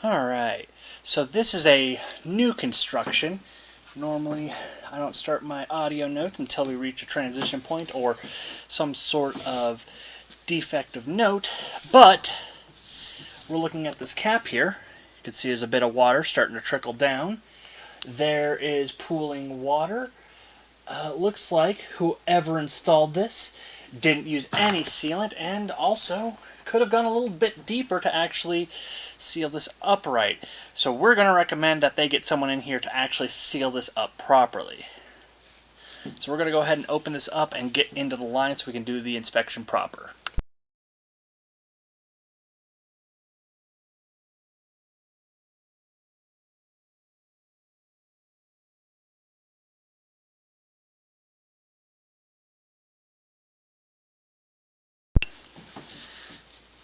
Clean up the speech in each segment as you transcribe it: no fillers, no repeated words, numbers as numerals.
Alright, so this is a new construction. Normally, I don't start my audio notes until we reach a transition point or some sort of defective note, but we're looking at this cap here. You can see there's a bit of water starting to trickle down. There is pooling water. Looks like whoever installed this didn't use any sealant and also could have gone a little bit deeper to actually seal this upright. So we're going to recommend that they get someone in here to actually seal this up properly. So we're going to go ahead and open this up and get into the line so we can do the inspection proper.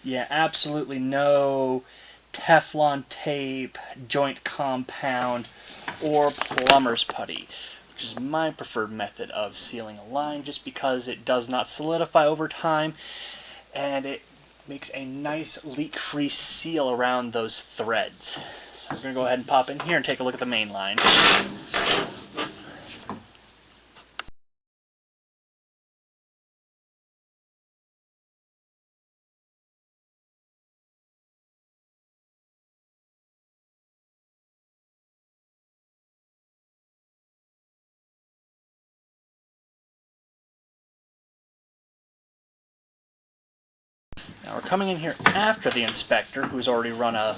Yeah, absolutely no Teflon tape, joint compound, or plumber's putty, which is my preferred method of sealing a line just because it does not solidify over time and it makes a nice leak-free seal around those threads. So we're going to go ahead and pop in here and take a look at the main line. Now we're coming in here after the inspector, who's already run a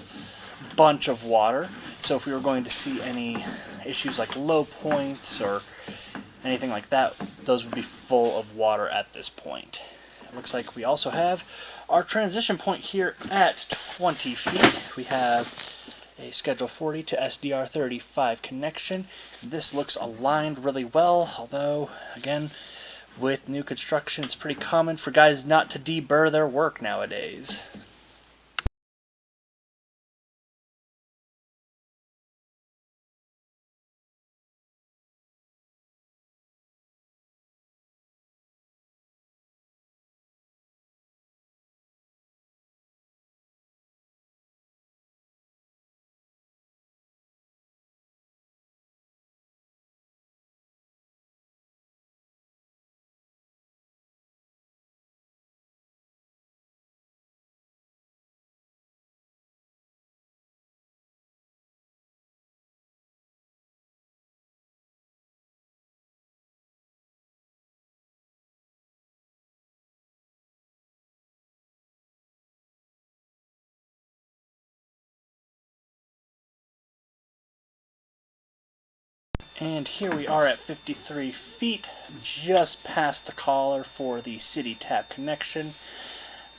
bunch of water. So if we were going to see any issues like low points or anything like that, those would be full of water at this point. It looks like we also have our transition point here at 20 feet. We have a Schedule 40 to SDR 35 connection. This looks aligned really well, although, again, with new construction, it's pretty common for guys not to deburr their work nowadays. And here we are at 53 feet, just past the collar for the city tap connection.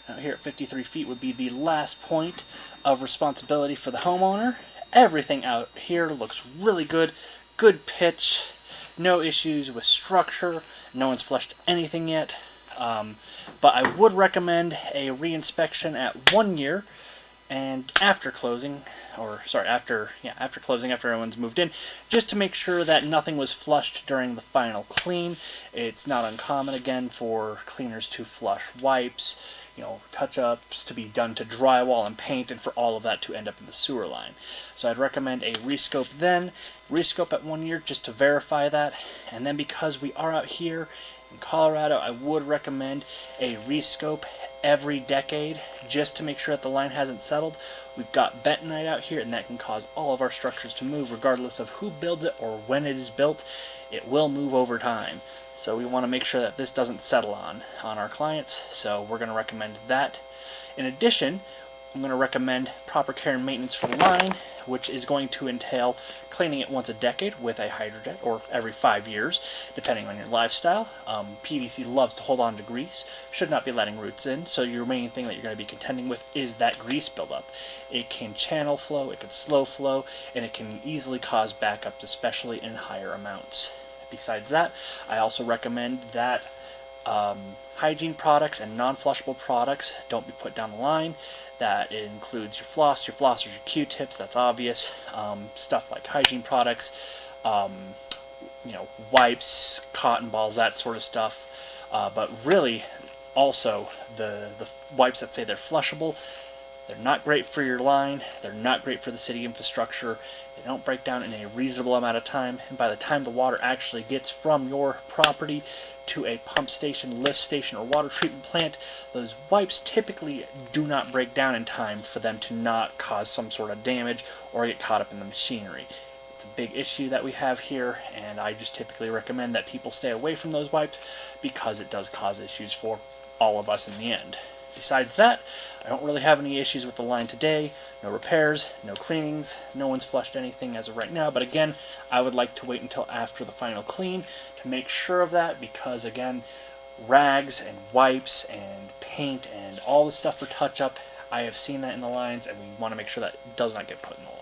Now here at 53 feet would be the last point of responsibility for the homeowner. Everything out here looks really good, good pitch, no issues with structure, no one's flushed anything yet. But I would recommend a reinspection at 1 year and after closing, after closing, after everyone's moved in, just to make sure that nothing was flushed during the final clean. It's not uncommon, again, for cleaners to flush wipes, touch-ups to be done to drywall and paint, and for all of that to end up in the sewer line. So I'd recommend a rescope then, rescope at 1 year just to verify that, and then because we are out here in Colorado, I would recommend a rescope every decade just to make sure that the line hasn't settled. We've got bentonite out here, and that can cause all of our structures to move regardless of who builds it or when it is built. It will move over time. So we want to make sure that this doesn't settle on our clients, so we're going to recommend that. In addition, I'm going to recommend proper care and maintenance for the line, which is going to entail cleaning it once a decade with a hydrojet, or every 5 years, depending on your lifestyle. PVC loves to hold on to grease, should not be letting roots in, so your main thing that you're going to be contending with is that grease buildup. It can channel flow, it can slow flow, and it can easily cause backups, especially in higher amounts. Besides that, I also recommend that hygiene products and non-flushable products don't be put down the line. That includes your floss, your flossers, your Q-tips, that's obvious. Stuff like hygiene products, wipes, cotton balls, that sort of stuff. But really, also, the wipes that say they're flushable, They're not great for your line. They're not great for the city infrastructure. They don't break down in a reasonable amount of time, and by the time the water actually gets from your property to a pump station, lift station, or water treatment plant, those wipes typically do not break down in time for them to not cause some sort of damage or get caught up in the machinery. It's a big issue that we have here, and I just typically recommend that people stay away from those wipes because it does cause issues for all of us in the end. Besides that, I don't really have any issues with the line today. No repairs, no cleanings, no one's flushed anything as of right now, but again, I would like to wait until after the final clean to make sure of that, because again, rags and wipes and paint and all the stuff for touch-up, I have seen that in the lines, and we want to make sure that does not get put in the line.